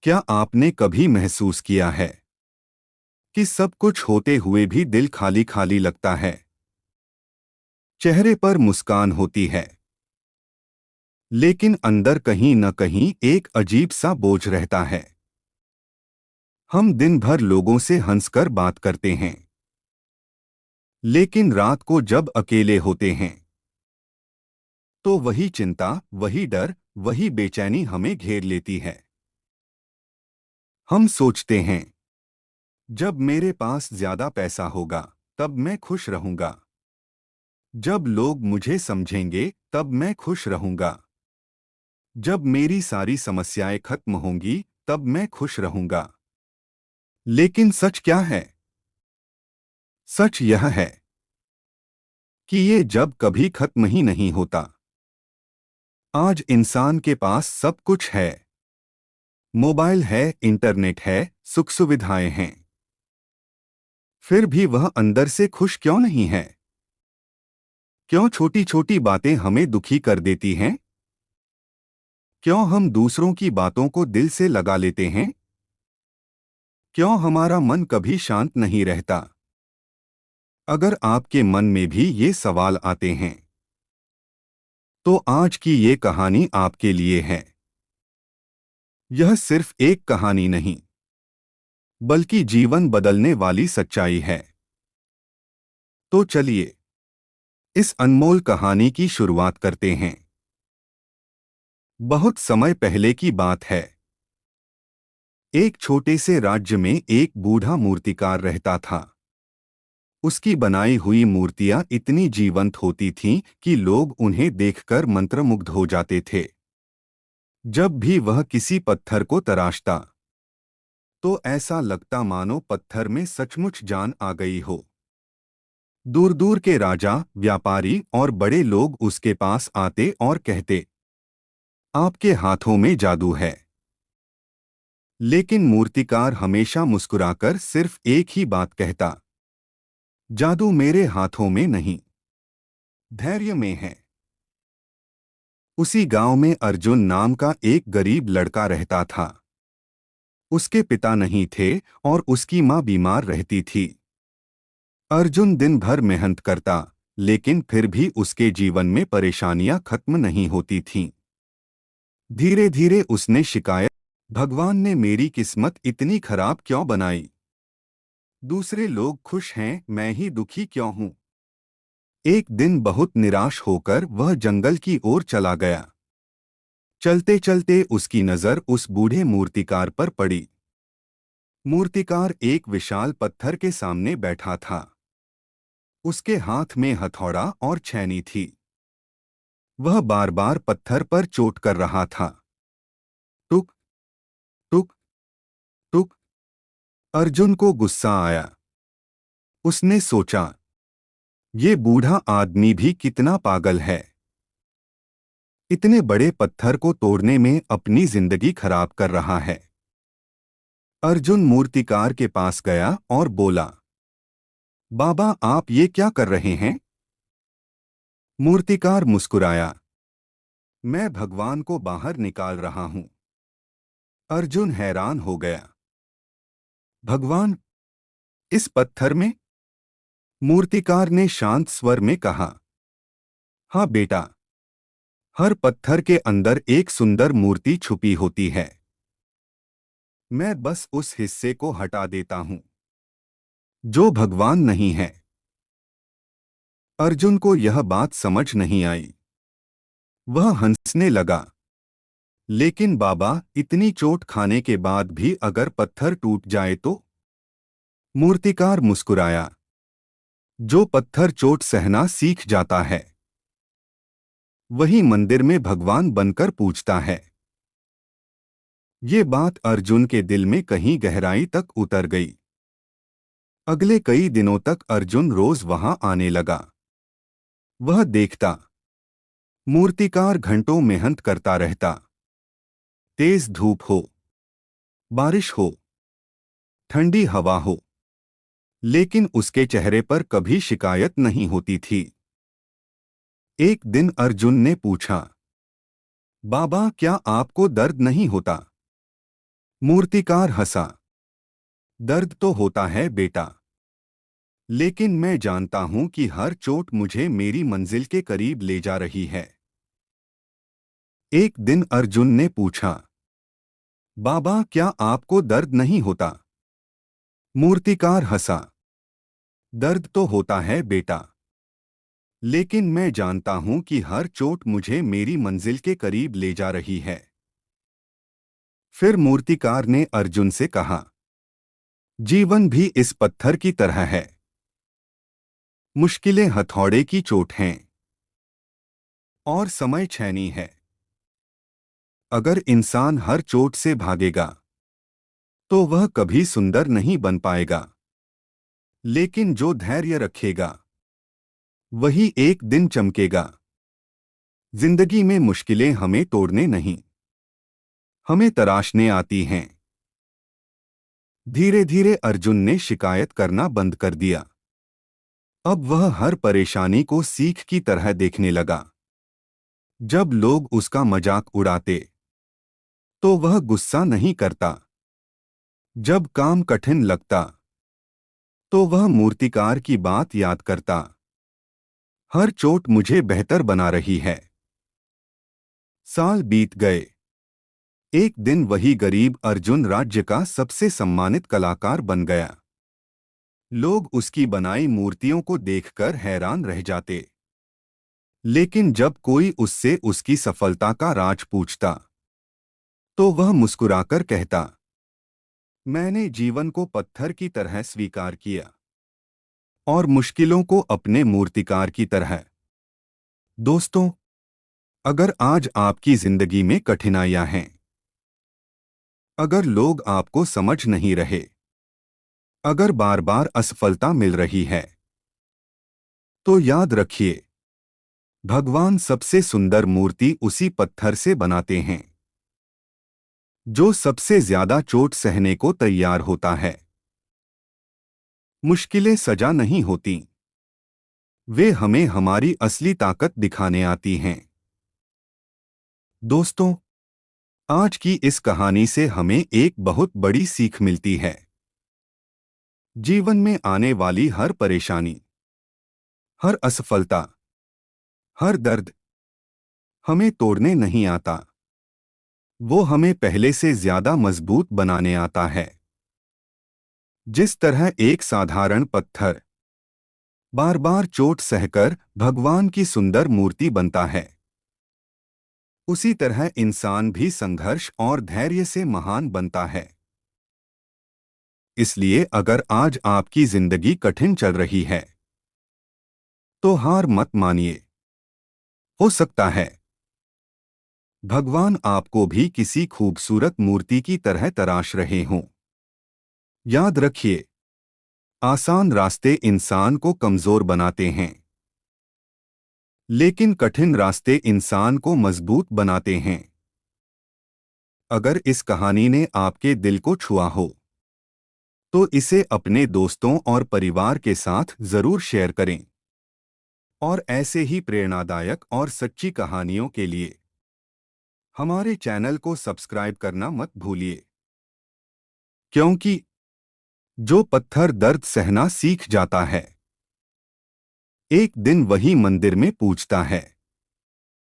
क्या आपने कभी महसूस किया है कि सब कुछ होते हुए भी दिल खाली खाली लगता है? चेहरे पर मुस्कान होती है, लेकिन अंदर कहीं न कहीं एक अजीब सा बोझ रहता है। हम दिन भर लोगों से हंसकर बात करते हैं, लेकिन रात को जब अकेले होते हैं तो वही चिंता, वही डर, वही बेचैनी हमें घेर लेती है। हम सोचते हैं, जब मेरे पास ज्यादा पैसा होगा तब मैं खुश रहूंगा, जब लोग मुझे समझेंगे तब मैं खुश रहूंगा, जब मेरी सारी समस्याएं खत्म होंगी तब मैं खुश रहूंगा। लेकिन सच क्या है? सच यह है कि ये जब कभी खत्म ही नहीं होता। आज इंसान के पास सब कुछ है, मोबाइल है, इंटरनेट है, सुख सुविधाएं हैं, फिर भी वह अंदर से खुश क्यों नहीं है? क्यों छोटी छोटी बातें हमें दुखी कर देती हैं? क्यों हम दूसरों की बातों को दिल से लगा लेते हैं? क्यों हमारा मन कभी शांत नहीं रहता? अगर आपके मन में भी ये सवाल आते हैं तो आज की ये कहानी आपके लिए है। यह सिर्फ एक कहानी नहीं, बल्कि जीवन बदलने वाली सच्चाई है। तो चलिए इस अनमोल कहानी की शुरुआत करते हैं। बहुत समय पहले की बात है। एक छोटे से राज्य में एक बूढ़ा मूर्तिकार रहता था। उसकी बनाई हुई मूर्तियां इतनी जीवंत होती थीं कि लोग उन्हें देखकर मंत्रमुग्ध हो जाते थे। जब भी वह किसी पत्थर को तराशता तो ऐसा लगता मानो पत्थर में सचमुच जान आ गई हो। दूर दूर के राजा, व्यापारी और बड़े लोग उसके पास आते और कहते, आपके हाथों में जादू है। लेकिन मूर्तिकार हमेशा मुस्कुराकर सिर्फ एक ही बात कहता, जादू मेरे हाथों में नहीं, धैर्य में है। उसी गांव में अर्जुन नाम का एक गरीब लड़का रहता था। उसके पिता नहीं थे और उसकी मां बीमार रहती थी। अर्जुन दिन भर मेहनत करता, लेकिन फिर भी उसके जीवन में परेशानियां खत्म नहीं होती थीं। धीरे धीरे उसने शिकायत, भगवान ने मेरी किस्मत इतनी खराब क्यों बनाई? दूसरे लोग खुश हैं, मैं ही दुखी क्यों हूं? एक दिन बहुत निराश होकर वह जंगल की ओर चला गया। चलते चलते उसकी नजर उस बूढ़े मूर्तिकार पर पड़ी। मूर्तिकार एक विशाल पत्थर के सामने बैठा था। उसके हाथ में हथौड़ा और छैनी थी। वह बार बार पत्थर पर चोट कर रहा था। टुक टुक टुक। अर्जुन को गुस्सा आया। उसने सोचा, ये बूढ़ा आदमी भी कितना पागल है। इतने बड़े पत्थर को तोड़ने में अपनी जिंदगी खराब कर रहा है। अर्जुन मूर्तिकार के पास गया और बोला, बाबा आप ये क्या कर रहे हैं? मूर्तिकार मुस्कुराया, मैं भगवान को बाहर निकाल रहा हूं। अर्जुन हैरान हो गया, भगवान इस पत्थर में? मूर्तिकार ने शांत स्वर में कहा, हाँ बेटा, हर पत्थर के अंदर एक सुंदर मूर्ति छुपी होती है। मैं बस उस हिस्से को हटा देता हूं जो भगवान नहीं है। अर्जुन को यह बात समझ नहीं आई। वह हंसने लगा, लेकिन बाबा इतनी चोट खाने के बाद भी अगर पत्थर टूट जाए तो? मूर्तिकार मुस्कुराया, जो पत्थर चोट सहना सीख जाता है वही मंदिर में भगवान बनकर पूजता है। ये बात अर्जुन के दिल में कहीं गहराई तक उतर गई। अगले कई दिनों तक अर्जुन रोज वहां आने लगा। वह देखता, मूर्तिकार घंटों मेहनत करता रहता। तेज धूप हो, बारिश हो, ठंडी हवा हो, लेकिन उसके चेहरे पर कभी शिकायत नहीं होती थी। एक दिन अर्जुन ने पूछा, बाबा क्या आपको दर्द नहीं होता? मूर्तिकार हंसा। दर्द तो होता है बेटा, लेकिन मैं जानता हूं कि हर चोट मुझे मेरी मंजिल के करीब ले जा रही है। एक दिन अर्जुन ने पूछा, बाबा क्या आपको दर्द नहीं होता? मूर्तिकार हंसा। दर्द तो होता है बेटा, लेकिन मैं जानता हूं कि हर चोट मुझे मेरी मंजिल के करीब ले जा रही है। फिर मूर्तिकार ने अर्जुन से कहा, जीवन भी इस पत्थर की तरह है। मुश्किलें हथौड़े की चोट हैं और समय छैनी है। अगर इंसान हर चोट से भागेगा तो वह कभी सुंदर नहीं बन पाएगा, लेकिन जो धैर्य रखेगा वही एक दिन चमकेगा। जिंदगी में मुश्किलें हमें तोड़ने नहीं, हमें तराशने आती हैं। धीरे धीरे अर्जुन ने शिकायत करना बंद कर दिया। अब वह हर परेशानी को सीख की तरह देखने लगा। जब लोग उसका मजाक उड़ाते तो वह गुस्सा नहीं करता। जब काम कठिन लगता तो वह मूर्तिकार की बात याद करता। हर चोट मुझे बेहतर बना रही है। साल बीत गए। एक दिन वही गरीब अर्जुन राज्य का सबसे सम्मानित कलाकार बन गया। लोग उसकी बनाई मूर्तियों को देखकर हैरान रह जाते। लेकिन जब कोई उससे उसकी सफलता का राज पूछता तो वह मुस्कुराकर कहता, मैंने जीवन को पत्थर की तरह स्वीकार किया और मुश्किलों को अपने मूर्तिकार की तरह। दोस्तों, अगर आज आपकी जिंदगी में कठिनाइयां हैं, अगर लोग आपको समझ नहीं रहे, अगर बार बार असफलता मिल रही है, तो याद रखिए, भगवान सबसे सुंदर मूर्ति उसी पत्थर से बनाते हैं जो सबसे ज्यादा चोट सहने को तैयार होता है। मुश्किलें सजा नहीं होती, वे हमें हमारी असली ताकत दिखाने आती हैं। दोस्तों, आज की इस कहानी से हमें एक बहुत बड़ी सीख मिलती है। जीवन में आने वाली हर परेशानी, हर असफलता, हर दर्द हमें तोड़ने नहीं आता, वो हमें पहले से ज्यादा मजबूत बनाने आता है। जिस तरह एक साधारण पत्थर बार बार चोट सहकर भगवान की सुंदर मूर्ति बनता है, उसी तरह इंसान भी संघर्ष और धैर्य से महान बनता है। इसलिए अगर आज आपकी जिंदगी कठिन चल रही है तो हार मत मानिए। हो सकता है भगवान आपको भी किसी खूबसूरत मूर्ति की तरह तराश रहे हों। याद रखिए, आसान रास्ते इंसान को कमजोर बनाते हैं, लेकिन कठिन रास्ते इंसान को मजबूत बनाते हैं। अगर इस कहानी ने आपके दिल को छुआ हो तो इसे अपने दोस्तों और परिवार के साथ जरूर शेयर करें। और ऐसे ही प्रेरणादायक और सच्ची कहानियों के लिए हमारे चैनल को सब्सक्राइब करना मत भूलिए, क्योंकि जो पत्थर दर्द सहना सीख जाता है, एक दिन वही मंदिर में पूजता है।